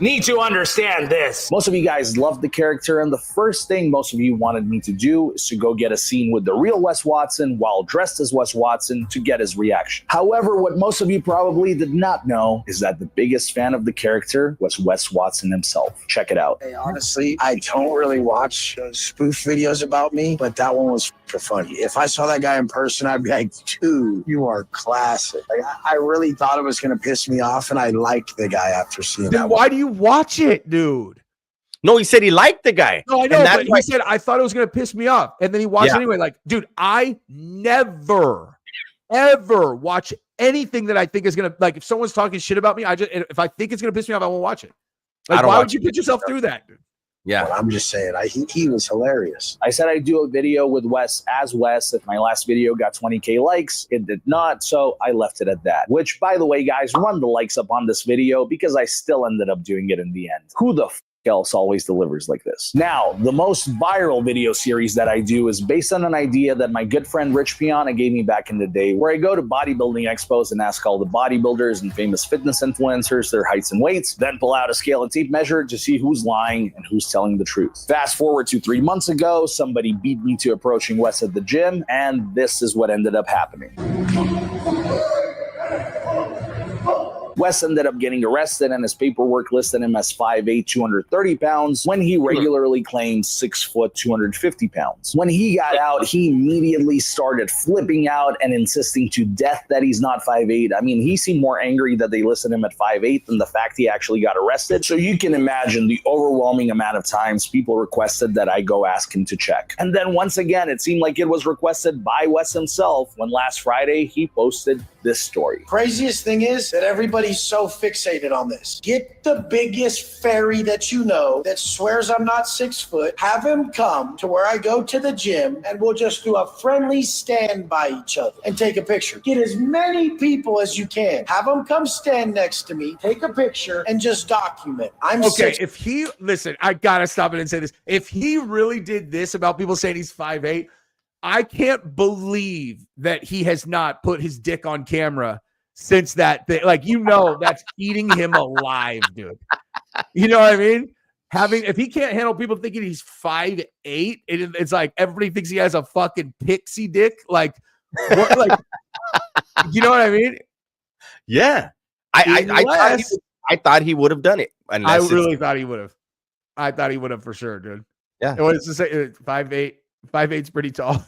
S3: need to understand this.
S4: Most of you guys loved the character, and the first thing most of you wanted me to do is to go get a scene with the real Wes Watson while dressed as Wes Watson to get his reaction. However, what most of you probably did not know is that the biggest fan of the character was Wes Watson himself. Check it out.
S5: Hey, honestly, I don't really watch spoof videos about me, but that one was for funny. If I saw that guy in person, I'd be like, dude, you are classic. Like, I really thought it was going to piss me off, and I liked the guy after seeing that.
S1: Why do you watch it, dude?
S2: No, he said he liked the guy.
S1: No, I know, but he said, I thought it was going to piss me off. And then he watched it anyway. Like, dude, I never, ever watch anything that I think is going to, like, if someone's talking shit about me, if I think it's going to piss me off, I won't watch it. Like, why would you put yourself through that, dude?
S5: Yeah, but I'm just saying, he was hilarious.
S4: I said I'd do a video with Wes as Wes. If my last video got 20K likes, it did not, so I left it at that. Which, by the way, guys, run the likes up on this video because I still ended up doing it in the end. Who the f else always delivers like this? Now, the most viral video series that I do is based on an idea that my good friend Rich Piana gave me back in the day, where I go to bodybuilding expos and ask all the bodybuilders and famous fitness influencers their heights and weights, then pull out a scale and tape measure to see who's lying and who's telling the truth. Fast forward to 3 months ago, somebody beat me to approaching Wes at the gym, and this is what ended up happening. Wes ended up getting arrested, and his paperwork listed him as 5'8", 230 pounds, when he regularly claimed 6 foot, 250 pounds. When he got out, he immediately started flipping out and insisting to death that he's not 5'8". I mean, he seemed more angry that they listed him at 5'8" than the fact he actually got arrested. So you can imagine the overwhelming amount of times people requested that I go ask him to check. And then once again, it seemed like it was requested by Wes himself when last Friday he posted this story.
S3: Craziest thing is that everybody's so fixated on this. Get the biggest fairy that you know that swears I'm not 6 foot, have him come to where I go to the gym, and we'll just do a friendly stand by each other and take a picture. Get as many people as you can. Have them come stand next to me, take a picture, and just document. I'm
S1: okay.
S3: 6.
S1: If he, listen, I gotta stop it and say this. If he really did this about people saying he's 5'8", I can't believe that he has not put his dick on camera since that thing. Like, you know, that's eating him alive, dude. You know what I mean? If he can't handle people thinking he's 5'8", it's like everybody thinks he has a fucking pixie dick. Like, what, like, you know what I mean?
S2: Yeah. I thought he would have done it.
S1: I really thought he would have. I thought he would have for sure, dude.
S2: Yeah.
S1: What is to say? 5'8". 5'8's pretty tall.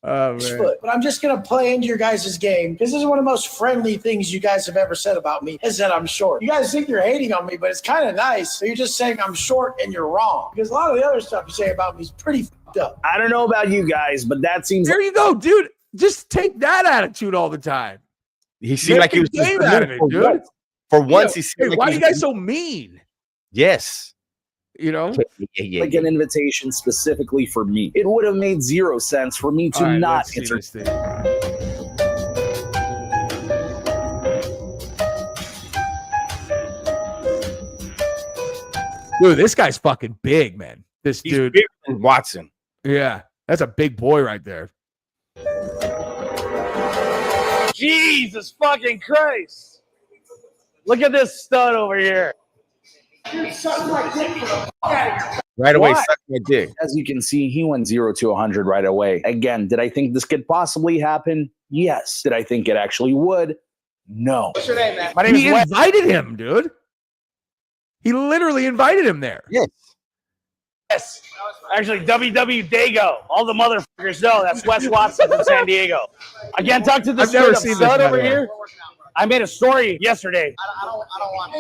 S1: Oh, man.
S3: But I'm just going to play into your guys' game, because this is one of the most friendly things you guys have ever said about me, is that I'm short. You guys think you're hating on me, but it's kind of nice. So you're just saying I'm short and you're wrong, because a lot of the other stuff you say about me is pretty fucked up.
S4: I don't know about you guys, but that seems...
S1: There you go, dude. Just take that attitude all the time.
S2: He seemed like he was
S1: game out of it, dude.
S2: For once, he seemed like
S1: why are you guys so mean?
S2: Yes.
S1: You know,
S4: like an invitation specifically for me. It would have made 0 sense for me to not answer this thing.
S1: Dude, this guy's fucking big, man. He's dude,
S2: bigger than Watson.
S1: Yeah, that's a big boy right there.
S6: Jesus fucking Christ! Look at this stud over here.
S2: Right away, suck my dick.
S4: As you can see, he went 0 to 100 right away. Again, did I think this could possibly happen? Yes. Did I think it actually would? No.
S6: What's your name, man?
S1: My name is Wes. Invited him, dude. He literally invited him there.
S2: Yes.
S6: Yes. Actually, WW Dago. All the motherfuckers know that's Wes Watson from San Diego. I can't talk to this stud over here. I made a story yesterday.
S3: I don't want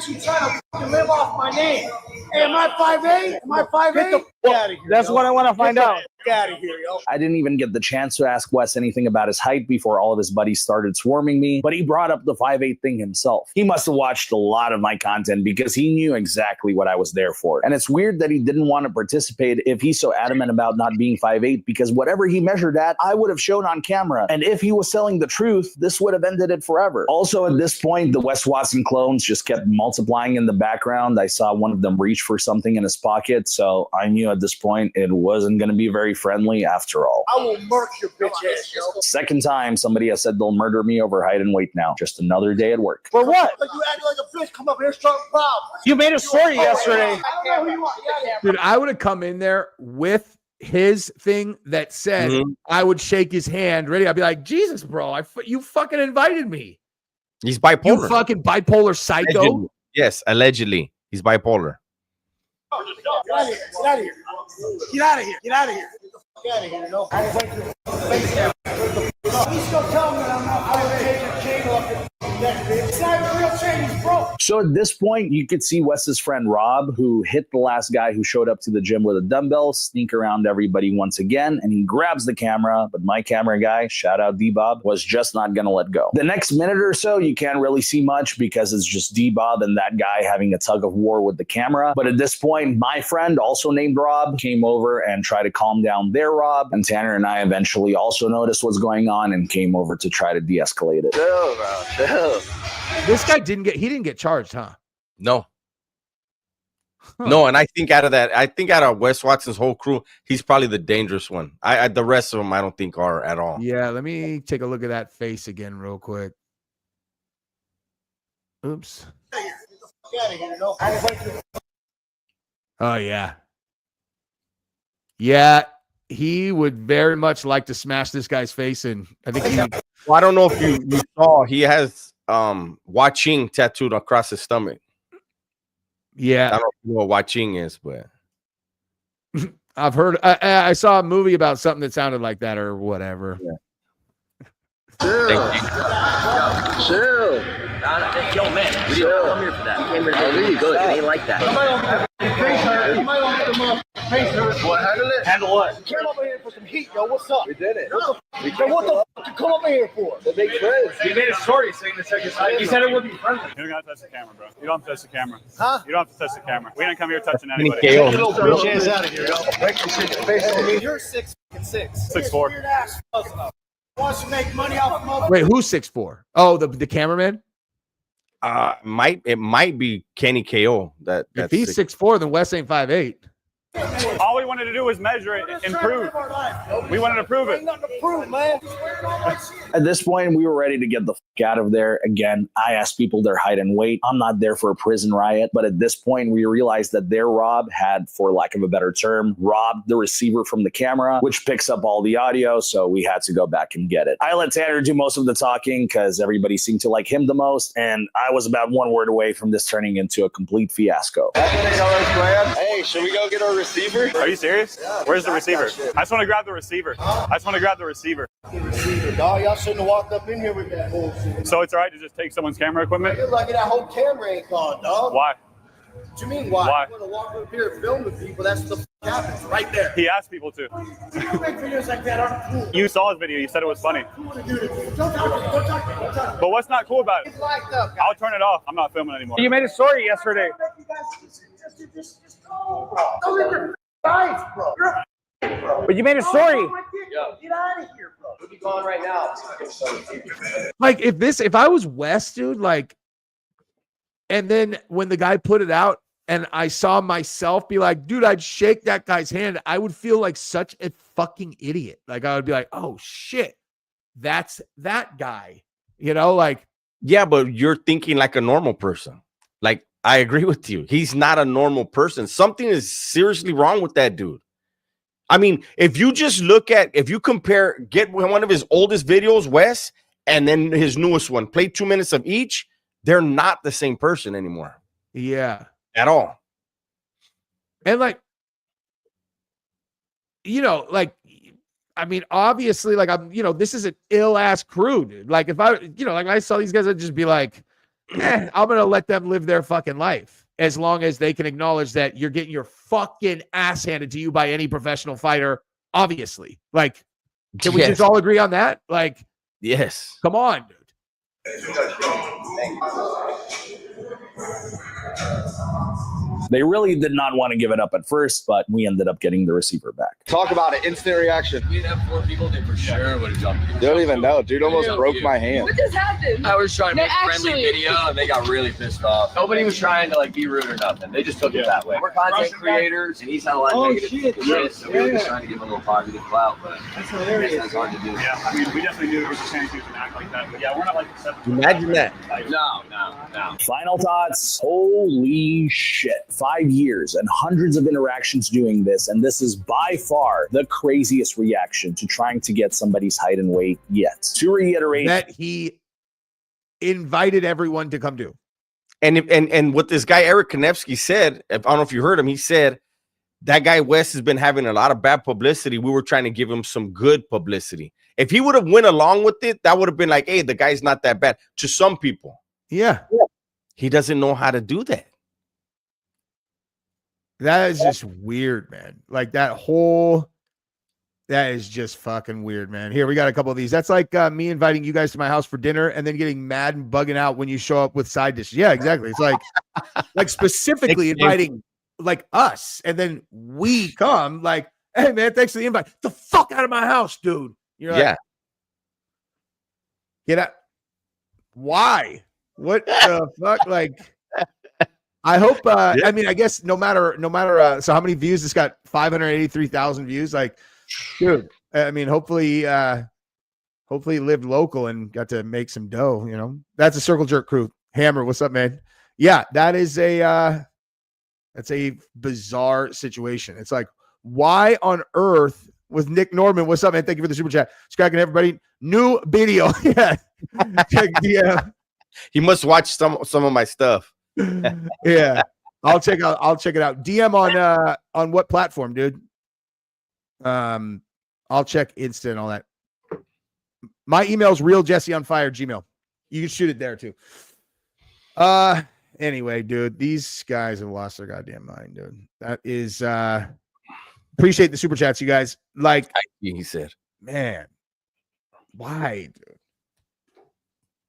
S3: you trying to fucking live off my name. Hey, am I 5'8"? Am I 5'8"?
S6: Get the fuck out of here. That's what I want to find out.
S3: Get out of here, yo.
S4: I didn't even get the chance to ask Wes anything about his height before all of his buddies started swarming me, but he brought up the 5'8" thing himself. He must have watched a lot of my content because he knew exactly what I was there for. And it's weird that he didn't want to participate if he's so adamant about not being 5'8", because whatever he measured at, I would have shown on camera. And if he was telling the truth, this would have ended it forever. Also, at this point, the Wes Watson clones just kept multiplying in the background. I saw one of them reach for something in his pocket, so I knew at this point it wasn't going to be very friendly after all.
S3: I will murk your bitch ass, yo.
S4: Second time somebody has said they'll murder me over height and weight now. Just another day at work.
S6: For what?
S3: Like you acting like a bitch, come up here, start a problem.
S6: You made a story yesterday.
S3: I don't know who you are.
S1: Dude, I would have come in there with his thing that said I would shake his hand. Ready? I'd be like, Jesus, bro, you fucking invited me.
S2: He's bipolar.
S1: You fucking bipolar psycho.
S2: Allegedly. Yes, allegedly. He's bipolar.
S3: Get out of here. Get out of here. Get out of here. Get out of here. Get out of here, yo. Please go tell me that I'm not 5'8".
S4: So at this point, you could see Wes's friend Rob, who hit the last guy who showed up to the gym with a dumbbell, sneak around everybody once again, and he grabs the camera. But my camera guy, shout out D-Bob, was just not going to let go. The next minute or so, you can't really see much because it's just D-Bob and that guy having a tug of war with the camera. But at this point, my friend, also named Rob, came over and tried to calm down their Rob. And Tanner and I eventually also noticed what's going on and came over to try to de-escalate it.
S2: Chill, bro. Chill.
S1: This guy didn't get charged, huh?
S2: No. No, and I think out of Wes Watson's whole crew, he's probably the dangerous one. The rest of them I don't think are at all.
S1: Yeah, let me take a look at that face again real quick. Oops. Oh yeah. Yeah, he would very much like to smash this guy's face in. I think
S2: Well, I don't know if you saw, he has watching tattooed across his stomach.
S1: Yeah.
S2: I don't know what watching is, but
S1: I've heard I saw a movie about something that sounded like that or whatever.
S2: Yeah.
S7: Chill. Yo, man, we didn't come here for that. We came here to be good. It ain't like that.
S6: What? Handle it. Handle what?
S5: Came over here for some heat, yo. What's up?
S7: We did it.
S5: What the fuck you come over here for?
S7: The big friends.
S6: He made a story saying to check his side. He said it would be friendly.
S8: You don't have to touch the camera, bro. You don't have to touch the camera.
S5: Huh?
S8: You don't have to touch the camera. We didn't come here touching anybody.
S5: Get your little bitch ass out of here, yo. Break your shit face on me. You're 6'6".
S8: 6'4".
S5: Weird ass wants to make money off of mother.
S1: Wait, who's 6'4"? Oh, the cameraman?
S2: it might be Kenny KO.
S1: If he's 6'4", then Wes ain't 5'8".
S8: All we wanted to do was measure it and prove. We wanted to prove it.
S5: Ain't nothing to prove, man.
S4: At this point, we were ready to get the fuck out of there. Again, I asked people their height and weight. I'm not there for a prison riot, but at this point, we realized that their Rob had, for lack of a better term, robbed the receiver from the camera, which picks up all the audio, so we had to go back and get it. I let Tanner do most of the talking because everybody seemed to like him the most, and I was about one word away from this turning into a complete fiasco.
S7: Hey, should we go get our receiver?
S8: Are you serious? Where's the receiver? I just want to grab the receiver.
S5: Dog, y'all shouldn't have walked up in here with that bullshit.
S8: So it's all right to just take someone's camera equipment?
S5: You're lucky that whole camera ain't gone, dog.
S8: Why?
S5: What you mean, why?
S8: Why?
S5: You want to walk up here and film with people, that's what the happens right there.
S8: He asked people to.
S5: You make videos like that aren't cool.
S8: You saw his video. You said it was funny.
S5: Cool to do to people. Don't talk to me. Don't talk to me. Don't talk to me.
S8: But what's not cool about it?
S5: It's locked up, guys.
S8: I'll turn it off. I'm not filming anymore.
S6: You made a story yesterday.
S5: Just go, bro. Don't leave your guys, bro.
S6: But you made a story.
S5: Get out of here, bro.
S7: We'll be gone right now.
S1: Like if I was Wes, dude, like, and then when the guy put it out and I saw myself be like, dude, I'd shake that guy's hand, I would feel like such a fucking idiot. Like I would be like, oh shit, that's that guy, you know, like.
S2: Yeah, but you're thinking like a normal person. Like, I agree with you. He's not a normal person. Something is seriously wrong with that dude. I mean, if you get one of his oldest videos, Wes, and then his newest one, play 2 minutes of each, they're not the same person anymore.
S1: Yeah.
S2: At all.
S1: And like, you know, like, I mean, obviously, like, I'm, you know, this is an ill ass crew, dude. Like, if I, you know, like, I saw these guys, I'd just be like, I'm going to let them live their fucking life as long as they can acknowledge that you're getting your fucking ass handed to you by any professional fighter. Obviously, like, can we just all agree on that? Like,
S2: yes,
S1: come on, dude.
S4: They really did not want to give it up at first, but we ended up getting the receiver back.
S7: Talk about it. Instant reaction.
S9: We'd have 4 people, they for sure would have jumped.
S7: You don't even know. Dude almost broke my hand.
S9: What just happened? I was trying to make friendly video and they got really pissed off. Nobody was trying to like be rude or nothing. They just took it that way. We're content creators and he's had a lot of negative shit. So we were just trying to give him a little positive clout, but that's hilarious. That's hard to do.
S8: Yeah, I mean, we definitely knew there was a chance he was gonna act like that. But yeah, we're not like the 7.
S2: Imagine that.
S9: No.
S4: Final thoughts. Holy shit. 5 years and hundreds of interactions doing this, and this is by far the craziest reaction to trying to get somebody's height and weight yet. To reiterate,
S1: that he invited everyone to come do.
S2: And what this guy Eric Konevsky said, I don't know if you heard him, he said that guy Wes has been having a lot of bad publicity. We were trying to give him some good publicity. If he would have went along with it, that would have been like, hey, the guy's not that bad to some people.
S1: Yeah.
S2: He doesn't know how to do that.
S1: That is just weird, man. Like that is just fucking weird, man. Here, we got a couple of these. That's like me inviting you guys to my house for dinner and then getting mad and bugging out when you show up with side dishes. Yeah, exactly. It's like specifically inviting like us, and then we come like, hey man, thanks for the invite. The fuck out of my house, dude. You're like, get out. Why? What the fuck? Like, I hope. I mean, I guess no matter. So how many views? This got 583,000 views. Like, dude. I mean, hopefully he lived local and got to make some dough. You know, that's a Circle Jerk crew. Hammer, what's up, man? Yeah, that's a bizarre situation. It's like, why on earth with Nick Norman? What's up, man? Thank you for the super chat. It's cracking, everybody. New video. Yeah.
S2: He must watch some of my stuff.
S1: Yeah. I'll check it out. DM on what platform, dude? I'll check Insta and all that. My email's realjesseonfire@gmail.com. You can shoot it there too. Anyway, dude, these guys have lost their goddamn mind, dude. That is appreciate the super chats, you guys. Like
S2: he said,
S1: man, why,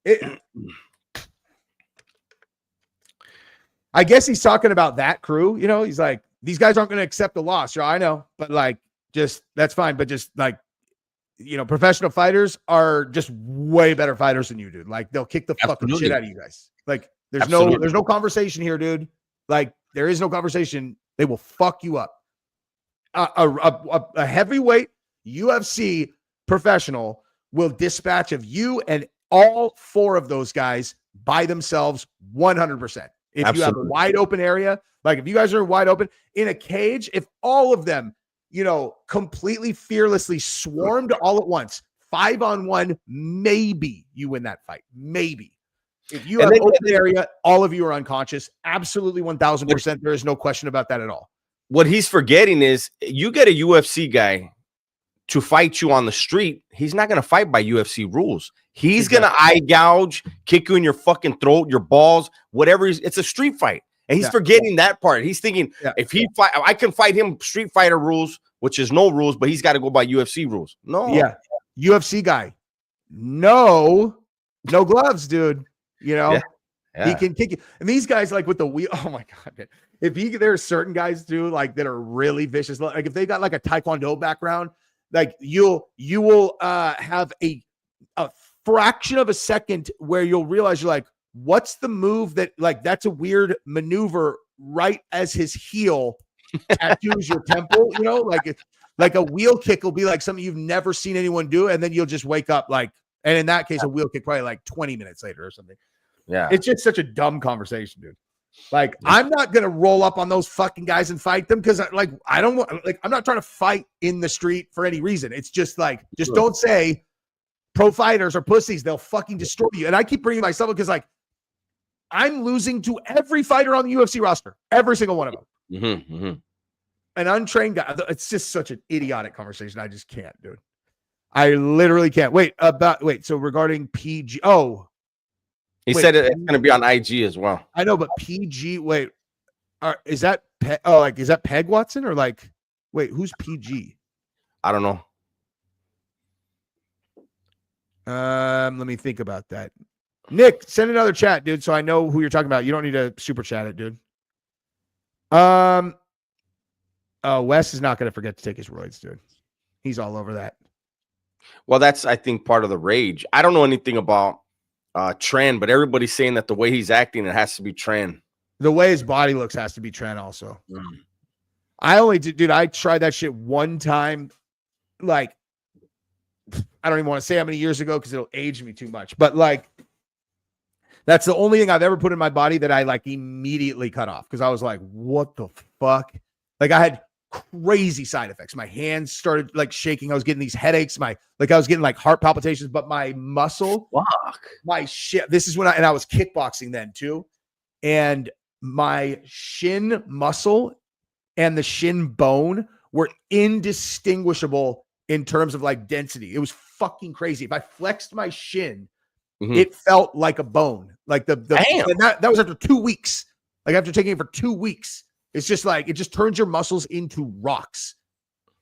S1: dude? I guess he's talking about that crew, you know. He's like, these guys aren't going to accept the loss. I know, but like, just that's fine. But just like, you know, professional fighters are just way better fighters than you, dude. Like, they'll kick the fucking shit out of you guys. Like, there's no conversation here, dude. Like, there is no conversation. They will fuck you up. A heavyweight UFC professional will dispatch of you and all four of those guys by themselves 100%. If you have a wide open area, like if you guys are wide open in a cage, if all of them, you know, completely fearlessly swarmed all at once, 5-on-1, maybe you win that fight. Maybe. If you have open area, all of you are unconscious. Absolutely 1,000%. There is no question about that at all.
S2: What he's forgetting is you get a UFC guy to fight you on the street. He's not going to fight by UFC rules. He's going to eye gouge, kick you in your fucking throat, your balls, whatever. It's a street fight. And he's forgetting that part. He's thinking if he fight, I can fight him Street Fighter rules, which is no rules, but he's got to go by UFC rules. No.
S1: Yeah. UFC guy. No gloves, dude. You know, he can kick you. And these guys, like with the wheel, oh my God, man. There are certain guys too, like that are really vicious. Like if they got like a Taekwondo background, like you will have a fraction of a second where you'll realize you're like, what's the move that, like, that's a weird maneuver right as his heel tattoos your temple, you know, like a wheel kick will be like something you've never seen anyone do. And then you'll just wake up like, and in that case, a wheel kick probably like 20 minutes later or something.
S2: Yeah.
S1: It's just such a dumb conversation, dude. Like, I'm not going to roll up on those fucking guys and fight them because I don't want, like, I'm not trying to fight in the street for any reason. It's just like, don't say pro fighters are pussies. They'll fucking destroy you. And I keep bringing myself up because, like, I'm losing to every fighter on the UFC roster, every single one of them. An untrained guy. It's just such an idiotic conversation. I just can't, dude. I literally can't. Wait. So regarding PG,
S2: he said it's going to be on IG as well.
S1: I know, but PG. Wait, is that is that Peg Watson or like? Wait, who's PG?
S2: I don't know.
S1: Let me think about that. Nick, send another chat, dude, so I know who you're talking about. You don't need to super chat it, dude. Wes is not going to forget to take his roids, dude. He's all over that.
S2: Well, that's, I think, part of the rage. I don't know anything about Tran, but everybody's saying that the way he's acting, it has to be Tran.
S1: The way his body looks has to be Tran also. I tried that shit one time, like, I don't even want to say how many years ago because it'll age me too much. But like, that's the only thing I've ever put in my body that I like immediately cut off because I was like, what the fuck? Like, I had crazy side effects. My hands started like shaking. I was getting these headaches. I was getting like heart palpitations, but my muscle, my shit. This is when I was kickboxing then too. And my shin muscle and the shin bone were indistinguishable in terms of like density. It was fucking crazy. If I flexed my shin, it felt like a bone. Like that was after 2 weeks. Like after taking it for 2 weeks, it's just like it just turns your muscles into rocks.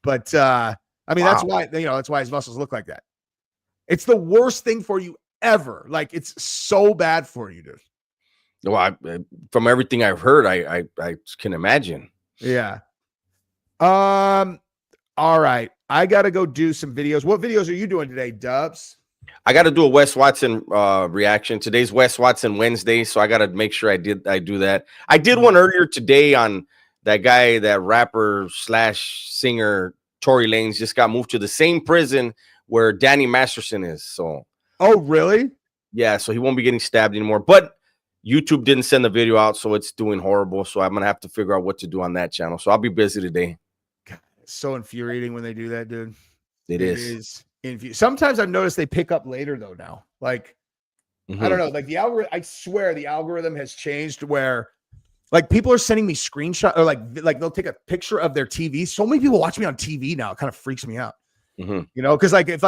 S1: But I mean, that's why that's why his muscles look like that. It's the worst thing for you ever. Like it's so bad for you, dude.
S2: Well, from everything I've heard, I can imagine.
S1: Yeah. All right. I gotta go do some videos. What videos are you doing today, Dubs?
S2: I got to do a Wes Watson reaction. Today's Wes Watson Wednesday, so I got to make sure I do that. I did one earlier today on that guy, that rapper / singer Tory Lanez just got moved to the same prison where Danny Masterson is. So,
S1: oh really?
S2: Yeah. So he won't be getting stabbed anymore. But YouTube didn't send the video out, so it's doing horrible. So I'm gonna have to figure out what to do on that channel. So I'll be busy today.
S1: God, it's so infuriating when they do that, dude.
S2: It is.
S1: Sometimes I've noticed they pick up later though now. Like I don't know, like the algorithm, I swear the algorithm has changed where like people are sending me screenshots or like they'll take a picture of their TV. So many people watch me on TV now. It kind of freaks me out. You know, because like if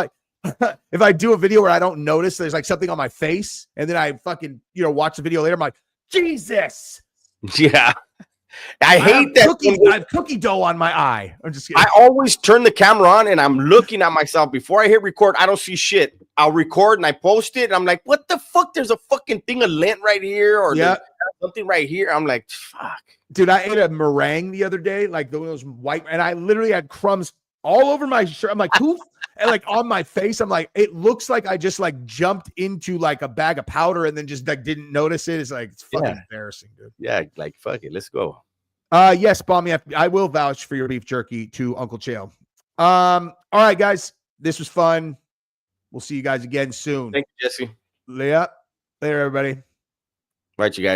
S1: I do a video where I don't notice there's like something on my face and then I fucking watch the video later, I'm like, Jesus.
S2: Yeah. I hate that.
S1: I have cookie dough on my eye. I'm just kidding.
S2: I always turn the camera on and I'm looking at myself before I hit record. I don't see shit. I'll record and I post it. And I'm like, what the fuck? There's a fucking thing of lint right here, or something right here. I'm like, fuck.
S1: Dude, I ate a meringue the other day, like those white, and I literally had crumbs all over my shirt. I'm like, who? And like on my face, I'm like, it looks like I just like jumped into like a bag of powder and then just like didn't notice it. It's like, it's fucking embarrassing, dude.
S2: Yeah, like fuck it, let's go.
S1: Yes, Balmy, I will vouch for your beef jerky to Uncle Chael. All right, guys, this was fun. We'll see you guys again soon.
S2: Thank you, Jesse.
S1: Yeah, later, everybody.
S2: Right, you guys.